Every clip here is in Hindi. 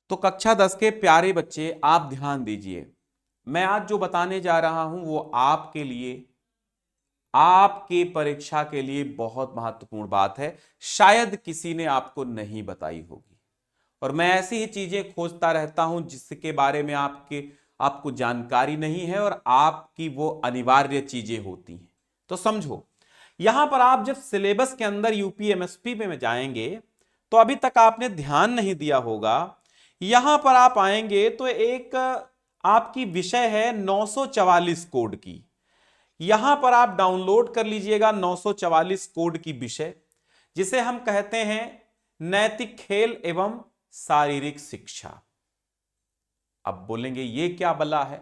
तो कक्षा 10 के प्यारे बच्चे आप ध्यान दीजिए। मैं आज जो बताने जा रहा हूं वो आपके लिए, आपके परीक्षा के लिए बहुत महत्वपूर्ण बात है। शायद किसी ने आपको नहीं बताई होगी और मैं ऐसी ही चीजें खोजता रहता हूं जिसके बारे में आपको जानकारी नहीं है और आपकी वो अनिवार्य चीजें होती हैं। तो समझो, यहां पर आप जब सिलेबस के अंदर यूपीएमएसपी में जाएंगे तो अभी तक आपने ध्यान नहीं दिया होगा। यहां पर आप आएंगे तो एक आपकी विषय है 944 कोड की। यहां पर आप डाउनलोड कर लीजिएगा 944 कोड की विषय, जिसे हम कहते हैं नैतिक खेल एवं शारीरिक शिक्षा। अब बोलेंगे ये क्या बला है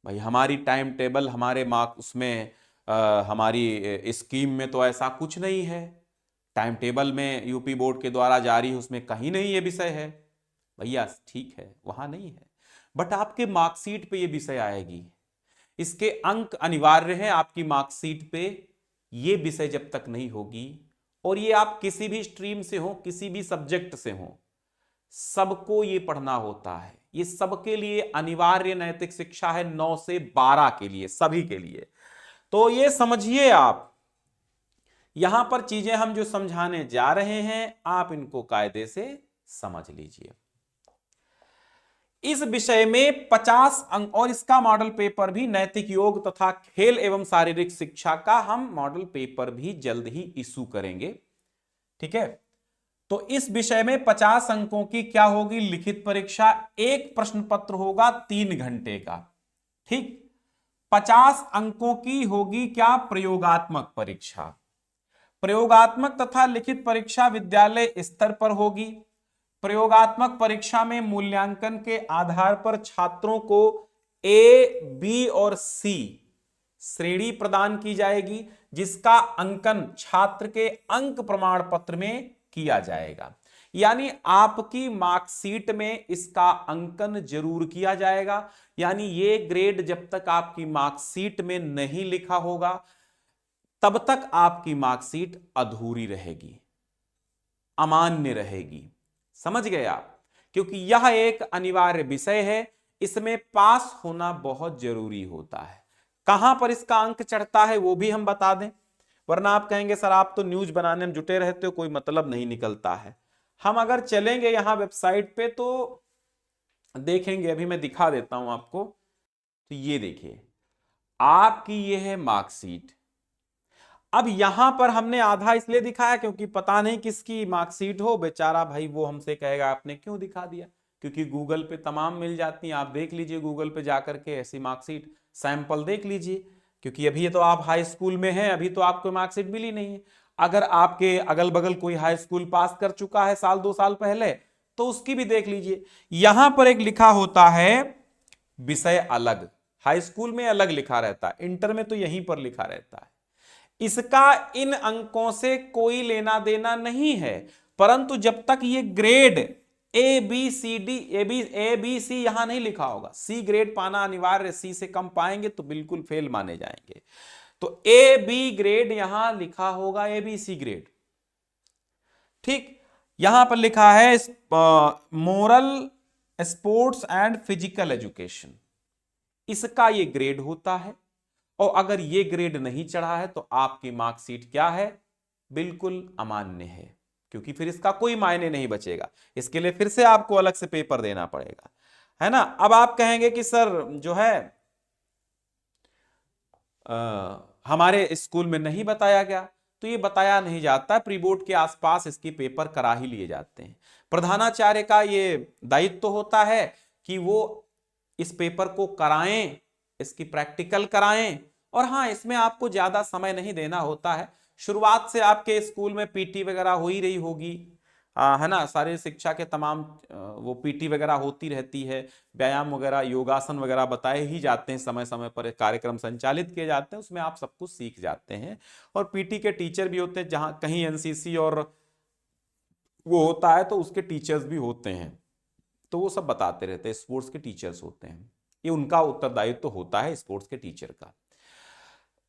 भाई, हमारी टाइम टेबल, हमारे मार्क उसमें हमारी स्कीम में तो ऐसा कुछ नहीं है। टाइम टेबल में यूपी बोर्ड के द्वारा जारी है, उसमें कहीं नहीं ये विषय है। भैया ठीक है, वहां नहीं है, बट आपके मार्कशीट पे ये विषय आएगी। इसके अंक अनिवार्य हैं आपकी मार्कशीट पे। ये विषय जब तक नहीं होगी, और ये आप किसी भी स्ट्रीम से हो, किसी भी सब्जेक्ट से हो, सबको ये पढ़ना होता है। ये सबके लिए अनिवार्य नैतिक शिक्षा है, 9 से 12 के लिए, सभी के लिए। तो ये समझिए आप, यहां पर चीजें हम जो समझाने जा रहे हैं आप इनको कायदे से समझ लीजिए। इस विषय में 50 अंक और इसका मॉडल पेपर भी, नैतिक योग तथा खेल एवं शारीरिक शिक्षा का हम मॉडल पेपर भी जल्द ही इशू करेंगे। ठीक है, तो इस विषय में 50 अंकों की क्या होगी, लिखित परीक्षा। एक प्रश्न पत्र होगा 3 घंटे का। ठीक, 50 अंकों की होगी क्या, प्रयोगात्मक परीक्षा। प्रयोगात्मक तथा लिखित परीक्षा विद्यालय स्तर पर होगी। प्रयोगात्मक परीक्षा में मूल्यांकन के आधार पर छात्रों को ए, बी और सी श्रेणी प्रदान की जाएगी, जिसका अंकन छात्र के अंक प्रमाण पत्र में किया जाएगा। यानी आपकी मार्कशीट में इसका अंकन जरूर किया जाएगा। यानी ये ग्रेड जब तक आपकी मार्कशीट में नहीं लिखा होगा तब तक आपकी मार्कशीट अधूरी रहेगी, अमान्य रहेगी। समझ गए आप? क्योंकि यह एक अनिवार्य विषय है, इसमें पास होना बहुत जरूरी होता है। कहां पर इसका अंक चढ़ता है वो भी हम बता दें, वरना आप कहेंगे सर आप तो न्यूज बनाने में जुटे रहते हो, कोई मतलब नहीं निकलता है। हम अगर चलेंगे यहां वेबसाइट पे तो देखेंगे, अभी मैं दिखा देता हूं आपको। तो ये देखिए, आपकी ये है मार्कशीट। अब यहां पर हमने आधा इसलिए दिखाया क्योंकि पता नहीं किसकी मार्कशीट हो, बेचारा भाई वो हमसे कहेगा आपने क्यों दिखा दिया। क्योंकि गूगल पे तमाम मिल जाती हैं, आप देख लीजिए गूगल पे जाकर के ऐसी मार्कशीट सैंपल देख लीजिए। क्योंकि अभी तो आप हाई स्कूल में हैं, अभी तो आपको मार्कशीट मिली नहीं है। अगर आपके अगल बगल कोई हाई स्कूल पास कर चुका है साल 2 साल पहले तो उसकी भी देख लीजिए। यहां पर एक लिखा होता है विषय अलग, हाई स्कूल में अलग लिखा रहता है, इंटर में तो यहीं पर लिखा रहता है। इसका इन अंकों से कोई लेना देना नहीं है, परंतु जब तक ये grade A B C D, A B C यहां नहीं लिखा होगा, सी ग्रेड पाना अनिवार्य, सी से कम पाएंगे तो बिल्कुल फेल माने जाएंगे। तो ए बी ग्रेड यहां लिखा होगा, ए बी सी ग्रेड। ठीक, यहां पर लिखा है moral sports and physical education, इसका ये ग्रेड होता है। और अगर ये ग्रेड नहीं चढ़ा है तो आपकी मार्कशीट क्या है, बिल्कुल अमान्य है, क्योंकि फिर इसका कोई मायने नहीं बचेगा। इसके लिए फिर से आपको अलग से पेपर देना पड़ेगा, है ना। अब आप कहेंगे कि सर जो है हमारे स्कूल में नहीं बताया गया, तो ये बताया नहीं जाता, प्री बोर्ड के आसपास इसकी पेपर करा ही लिए जाते हैं। प्रधानाचार्य का ये दायित्व तो होता है कि वो इस पेपर को कराएं, इसकी प्रैक्टिकल कराएं। और हाँ, इसमें आपको ज्यादा समय नहीं देना होता है। शुरुआत से आपके स्कूल में पीटी वगैरह हो ही रही होगी, है ना। शारीरिक शिक्षा के तमाम वो पीटी वगैरह होती रहती है, व्यायाम वगैरह, योगासन वगैरह बताए ही जाते हैं, समय समय पर कार्यक्रम संचालित किए जाते हैं, उसमें आप सब कुछ सीख जाते हैं। और पीटी के टीचर भी होते हैं, जहां कहीं एनसीसी और वो होता है तो उसके टीचर्स भी होते हैं, तो वो सब बताते रहते हैं, स्पोर्ट्स के टीचर्स होते हैं। ये उनका उत्तरदायित्व तो होता है स्पोर्ट्स के टीचर का।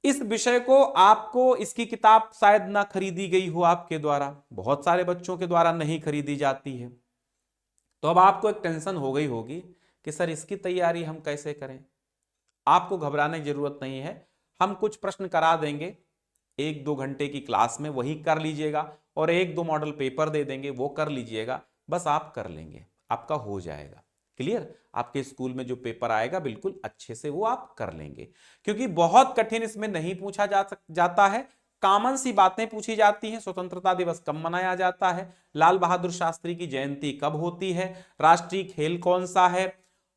इस विषय को आपको, इसकी किताब शायद ना खरीदी गई हो आपके द्वारा, बहुत सारे बच्चों के द्वारा नहीं खरीदी जाती है। तो अब आपको एक टेंशन हो गई होगी कि सर इसकी तैयारी हम कैसे करें। आपको घबराने की जरूरत नहीं है, हम कुछ प्रश्न करा देंगे 1-2 घंटे की क्लास में, वही कर लीजिएगा, और 1-2 मॉडल पेपर दे देंगे, वो कर लीजिएगा, बस आप कर लेंगे, आपका हो जाएगा क्लियर। आपके स्कूल में जो पेपर आएगा बिल्कुल अच्छे से वो आप कर लेंगे, क्योंकि बहुत कठिन इसमें नहीं पूछा जाता है। कॉमन सी बातें पूछी जाती हैं। स्वतंत्रता दिवस कब मनाया जाता है, लाल बहादुर शास्त्री की जयंती कब होती है, राष्ट्रीय खेल कौन सा है,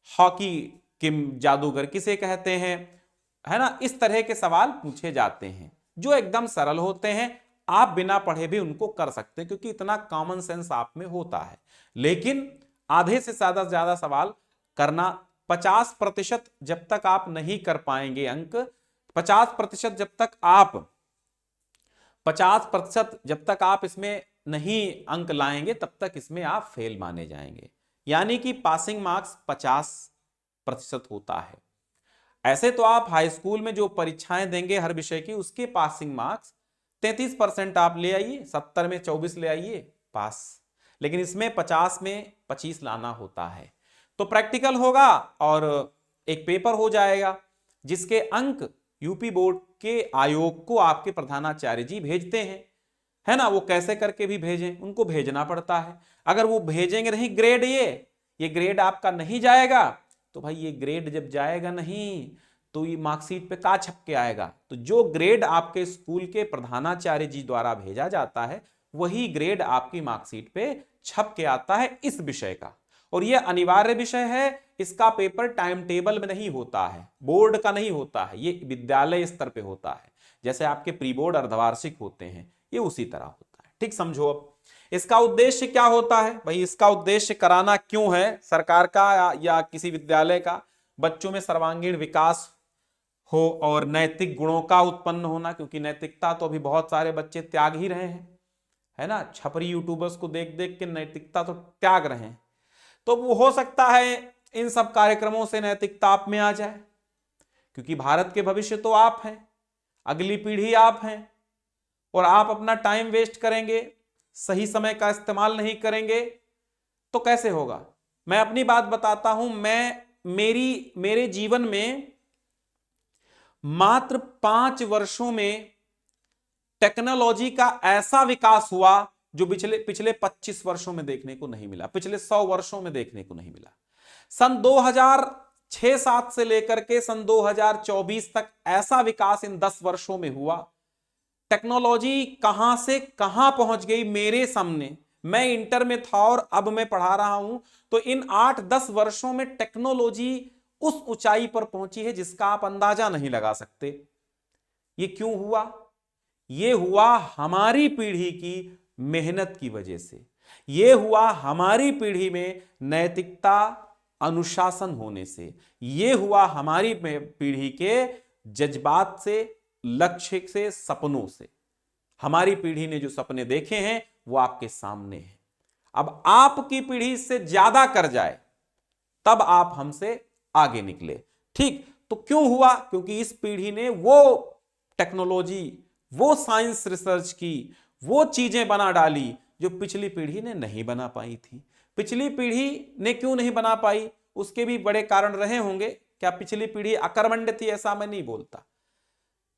हॉकी किम जादूगर किसे कहते हैं, है ना। इस तरह के सवाल पूछे जाते हैं जो एकदम सरल होते हैं, आप बिना पढ़े भी उनको कर सकते हैं, क्योंकि इतना कॉमन सेंस आप में होता है। लेकिन आधे से ज्यादा सवाल करना, 50% जब तक आप नहीं कर पाएंगे अंक, 50% जब तक आप इसमें नहीं अंक लाएंगे तब तक इसमें आप फेल माने जाएंगे। यानी कि पासिंग मार्क्स 50% होता है। ऐसे तो आप हाई स्कूल में जो परीक्षाएं देंगे हर विषय की, उसके पासिंग मार्क्स 33% आप ले आइए, 70 में 24 ले आइए, पास। लेकिन इसमें 50 में 25 लाना होता है। तो प्रैक्टिकल होगा और एक पेपर हो जाएगा, जिसके अंक यूपी बोर्ड के आयोग को आपके प्रधानाचार्य जी भेजते हैं, है ना। वो कैसे करके भी भेजें, उनको भेजना पड़ता है। अगर वो भेजेंगे नहीं ग्रेड, ये ग्रेड आपका नहीं जाएगा, तो भाई ये ग्रेड जब जाएगा नहीं तो ये मार्कशीट पे का छप के आएगा। तो जो ग्रेड आपके स्कूल के प्रधानाचार्य जी द्वारा भेजा जाता है, वही ग्रेड आपकी मार्कशीट पे छप के आता है इस विषय का। और ये अनिवार्य विषय है, इसका पेपर टाइम टेबल में नहीं होता है, बोर्ड का नहीं होता है, ये विद्यालय स्तर पे होता है। जैसे आपके प्री बोर्ड अर्धवार्षिक होते हैं, ये उसी तरह होता है। ठीक समझो। अब इसका उद्देश्य क्या होता है भाई, इसका उद्देश्य कराना क्यों है सरकार का या किसी विद्यालय का, बच्चों में सर्वांगीण विकास हो और नैतिक गुणों का उत्पन्न होना। क्योंकि नैतिकता तो अभी बहुत सारे बच्चे त्याग ही रहे हैं, है ना। छपरी यूट्यूबर्स को देख देख के नैतिकता तो त्याग रहे हैं। तो वो हो सकता है इन सब कार्यक्रमों से नैतिकता आप में आ जाए, क्योंकि भारत के भविष्य तो आप हैं, अगली पीढ़ी आप हैं, और आप अपना टाइम वेस्ट करेंगे, सही समय का इस्तेमाल नहीं करेंगे तो कैसे होगा। मैं अपनी बात बताता हूं, मेरे जीवन में मात्र 5 वर्षों में टेक्नोलॉजी का ऐसा विकास हुआ जो पिछले 25 वर्षों में देखने को नहीं मिला, पिछले 100 वर्षों में देखने को नहीं मिला। सन 2006-7 से लेकर के सन 2024 तक ऐसा विकास इन 10 वर्षों में हुआ। टेक्नोलॉजी कहां से कहां पहुंच गई मेरे सामने। मैं इंटर में था और अब मैं पढ़ा रहा हूं, तो इन 8-10 वर्षों में टेक्नोलॉजी उस ऊंचाई पर पहुंची है जिसका आप अंदाजा नहीं लगा सकते। ये क्यों हुआ? ये हुआ हमारी पीढ़ी की मेहनत की वजह से। ये हुआ हमारी पीढ़ी में नैतिकता, अनुशासन होने से। ये हुआ हमारी पीढ़ी के जज्बात से, लक्ष्य से, सपनों से। हमारी पीढ़ी ने जो सपने देखे हैं वो आपके सामने हैं। अब आपकी पीढ़ी से ज्यादा कर जाए तब आप हमसे आगे निकले। ठीक, तो क्यों हुआ? क्योंकि इस पीढ़ी ने वो टेक्नोलॉजी, वो साइंस रिसर्च की, वो चीजें बना डाली जो पिछली पीढ़ी ने नहीं बना पाई थी। पिछली पीढ़ी ने क्यों नहीं बना पाई, उसके भी बड़े कारण रहे होंगे। क्या पिछली पीढ़ी अकर्मण्य थी? ऐसा मैं नहीं बोलता।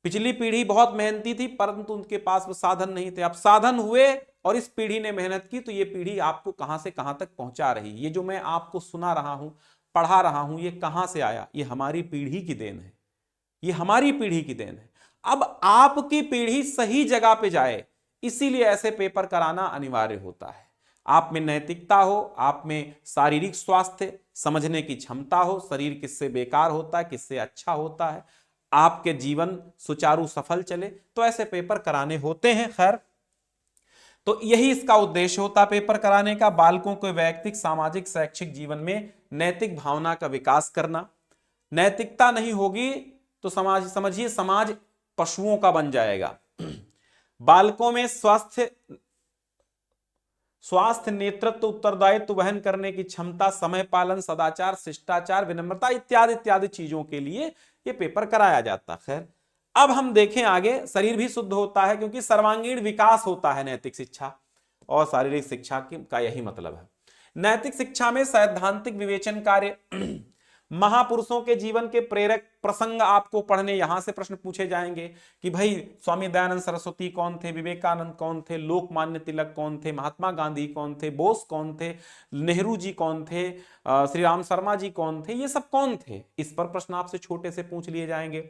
पिछली पीढ़ी बहुत मेहनती थी, परंतु उनके पास वो साधन नहीं थे। अब साधन हुए और इस पीढ़ी ने मेहनत की, तो ये पीढ़ी आपको कहां से कहां तक पहुंचा रही। ये जो मैं आपको सुना रहा हूं, पढ़ा रहा हूं, ये कहां से आया? ये हमारी पीढ़ी की देन है, ये हमारी पीढ़ी की देन है। अब आपकी पीढ़ी सही जगह पे जाए, इसीलिए ऐसे पेपर कराना अनिवार्य होता है। आप में नैतिकता हो, आप में शारीरिक स्वास्थ्य समझने की क्षमता हो, शरीर किससे बेकार होता है, किससे अच्छा होता है, आपके जीवन सुचारू सफल चले, तो ऐसे पेपर कराने होते हैं। खैर, तो यही इसका उद्देश्य होता पेपर कराने का, बालकों के वैयक्तिक, सामाजिक, शैक्षिक जीवन में नैतिक भावना का विकास करना। नैतिकता नहीं होगी तो समाज, समझिए समाज पशुओं का बन जाएगा। बालकों में स्वास्थ्य, नेतृत्व, उत्तरदायित्व वहन करने की क्षमता, समय पालन, सदाचार, शिष्टाचार, विनम्रता इत्यादि इत्यादि चीजों के लिए यह पेपर कराया जाता। खैर, अब हम देखें आगे। शरीर भी शुद्ध होता है, क्योंकि सर्वांगीण विकास होता है नैतिक शिक्षा और शारीरिक शिक्षा का यही मतलब है। नैतिक शिक्षा में सैद्धांतिक विवेचन कार्य, महापुरुषों के जीवन के प्रेरक प्रसंग आपको पढ़ने, यहां से प्रश्न पूछे जाएंगे कि भाई स्वामी दयानंद सरस्वती कौन थे, विवेकानंद कौन थे, लोकमान्य तिलक कौन थे, महात्मा गांधी कौन थे, बोस कौन थे, नेहरू जी कौन थे, श्री राम शर्मा जी कौन थे, ये सब कौन थे, इस पर प्रश्न आपसे छोटे से पूछ लिए जाएंगे।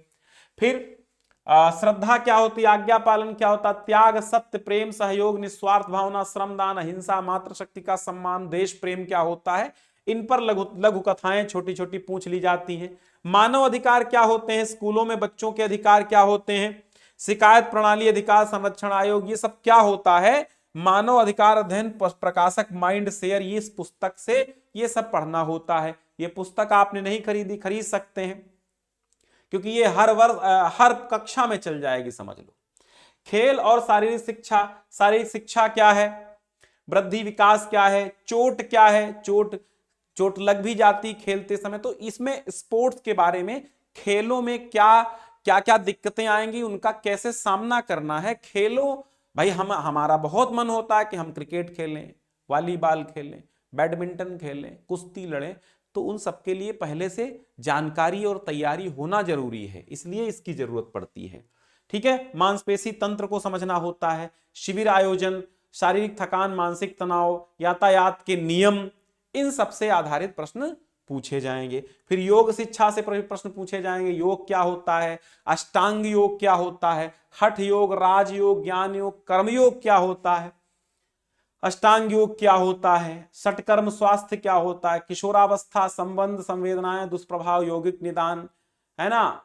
फिर श्रद्धा क्या होती, आज्ञा पालन क्या होता, त्याग, सत्य, प्रेम, सहयोग, निस्वार्थ भावना, श्रमदान, अहिंसा, मातृशक्ति का सम्मान, देश प्रेम क्या होता है, इन पर लघु लघु कथाएं छोटी छोटी पूछ ली जाती हैं। मानव अधिकार क्या होते हैं, स्कूलों में बच्चों के अधिकार क्या होते हैं, शिकायत प्रणाली अधिकार संरक्षण आयोग, ये सब क्या होता है, मानव अधिकार अध्ययन प्रकाशक माइंड शेयर, ये इस पुस्तक से ये सब पढ़ना होता है। ये पुस्तक आपने नहीं खरीदी, खरीद सकते हैं, क्योंकि ये हर वर्ष हर कक्षा में चल जाएगी, समझ लो। खेल और शारीरिक शिक्षा, शारीरिक शिक्षा क्या है, वृद्धि विकास क्या है, चोट क्या है, चोट लग भी जाती खेलते समय, तो इसमें स्पोर्ट्स के बारे में, खेलों में क्या क्या क्या दिक्कतें आएंगी, उनका कैसे सामना करना है। खेलों भाई हमारा बहुत मन होता है कि हम क्रिकेट खेलें, वॉलीबॉल खेलें, बैडमिंटन खेलें, कुश्ती लड़ें, तो उन सबके लिए पहले से जानकारी और तैयारी होना जरूरी है, इसलिए इसकी जरूरत पड़ती है। ठीक है, मांसपेशी तंत्र को समझना होता है, शिविर आयोजन, शारीरिक थकान, मानसिक तनाव, यातायात के नियम, इन सब से आधारित प्रश्न पूछे जाएंगे। फिर योग शिक्षा से प्रश्न पूछे जाएंगे, योग क्या होता है, अष्टांग योग क्या होता है, हठ योग, राजयोग, ज्ञान योग, कर्मयोग क्या होता है, अष्टांग योग क्या होता है, षटकर्म स्वास्थ्य क्या होता है, किशोरावस्था, संबंध, संवेदनाएं, दुष्प्रभाव, यौगिक निदान, है ना।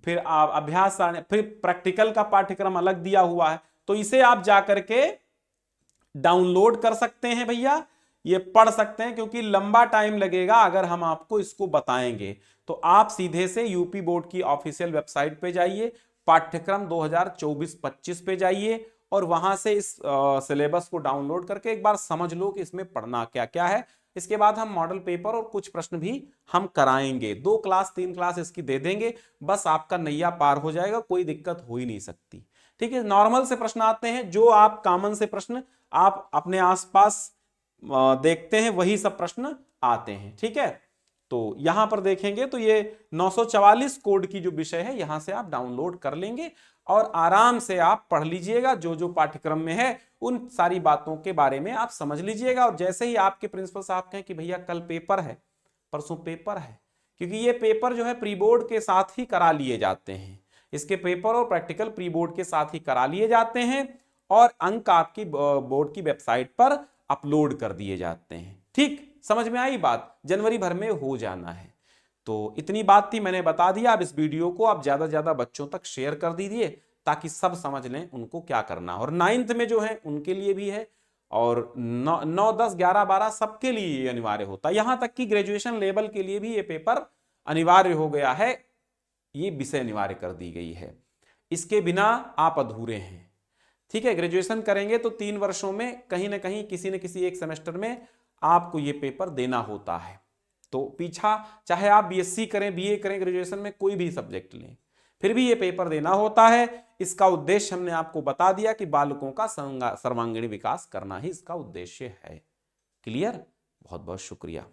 फिर अभ्यास, फिर प्रैक्टिकल का पाठ्यक्रम अलग दिया हुआ है, तो इसे आप जाकर के डाउनलोड कर सकते हैं भैया, ये पढ़ सकते हैं, क्योंकि लंबा टाइम लगेगा अगर हम आपको इसको बताएंगे। तो आप सीधे से यूपी बोर्ड की ऑफिशियल वेबसाइट पे जाइए, पाठ्यक्रम 2024-25 पे जाइए, और वहां से इस सिलेबस को डाउनलोड करके एक बार समझ लो कि इसमें पढ़ना क्या क्या है। इसके बाद हम मॉडल पेपर और कुछ प्रश्न भी हम कराएंगे, 2 क्लास 3 क्लास इसकी दे देंगे, बस आपका नैया पार हो जाएगा, कोई दिक्कत हो ही नहीं सकती। ठीक है, नॉर्मल से प्रश्न आते हैं, जो आप कॉमन से प्रश्न आप अपने आसपास देखते हैं वही सब प्रश्न आते हैं। ठीक है, तो यहां पर देखेंगे तो ये 944 कोड की जो विषय है यहां से आप डाउनलोड कर लेंगे और आराम से आप पढ़ लीजिएगा, जो जो पाठ्यक्रम में है उन सारी बातों के बारे में आप समझ लीजिएगा। और जैसे ही आपके प्रिंसिपल साहब कहें कि भैया कल पेपर है, परसों पेपर है, क्योंकि ये पेपर जो है प्री बोर्ड के साथ ही करा लिए जाते हैं, इसके पेपर और प्रैक्टिकल प्री बोर्ड के साथ ही करा लिए जाते हैं, और अंक आपकी बोर्ड की वेबसाइट पर अपलोड कर दिए जाते हैं। ठीक, समझ में आई बात, जनवरी भर में हो जाना है। तो इतनी बात थी, मैंने बता दिया। अब इस वीडियो को आप ज्यादा से ज्यादा बच्चों तक शेयर कर दीजिए, ताकि सब समझ लें उनको क्या करना। और 9th में जो है उनके लिए भी है, और 9, 10, 11, 12 सबके लिए ये अनिवार्य होता है, यहां तक कि ग्रेजुएशन लेवल के लिए भी ये पेपर अनिवार्य हो गया है, ये विषय अनिवार्य कर दी गई है, इसके बिना आप अधूरे हैं। ठीक है, ग्रेजुएशन करेंगे तो 3 वर्षों में कहीं ना कहीं किसी न किसी एक सेमेस्टर में आपको ये पेपर देना होता है। तो पीछा चाहे आप बीएससी करें, बीए करें, ग्रेजुएशन में कोई भी सब्जेक्ट लें, फिर भी ये पेपर देना होता है। इसका उद्देश्य हमने आपको बता दिया कि बालकों का सर्वांगीण विकास करना ही इसका उद्देश्य है। क्लियर? बहुत बहुत शुक्रिया।